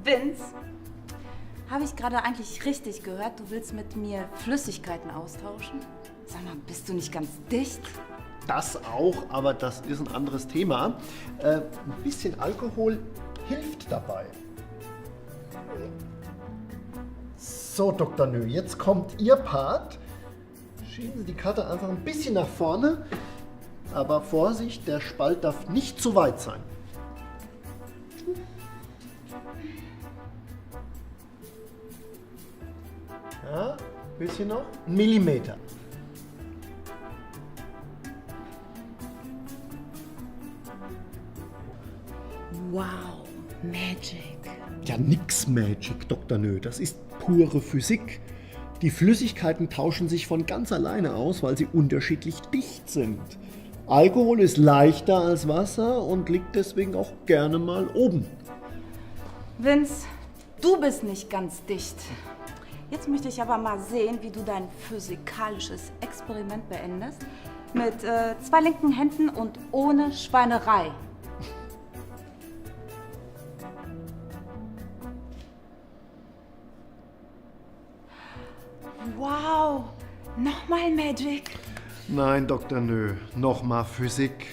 Vince, habe ich gerade eigentlich richtig gehört, du willst mit mir Flüssigkeiten austauschen? Sag mal, bist du nicht ganz dicht? Das auch, aber das ist ein anderes Thema. Ein bisschen Alkohol hilft dabei. So, Dr. Nö, jetzt kommt Ihr Part. Schieben Sie die Karte einfach ein bisschen nach vorne. Aber Vorsicht, der Spalt darf nicht zu weit sein. Ja, ein bisschen noch. 1 Millimeter. Wow, Magic. Ja, nix Magic, Dr. Nö. Das ist pure Physik. Die Flüssigkeiten tauschen sich von ganz alleine aus, weil sie unterschiedlich dicht sind. Alkohol ist leichter als Wasser und liegt deswegen auch gerne mal oben. Vince, du bist nicht ganz dicht. Jetzt möchte ich aber mal sehen, wie du dein physikalisches Experiment beendest. Mit 2 linken Händen und ohne Schweinerei. Wow, nochmal Magic. Nein, Dr. Nö, nochmal Physik.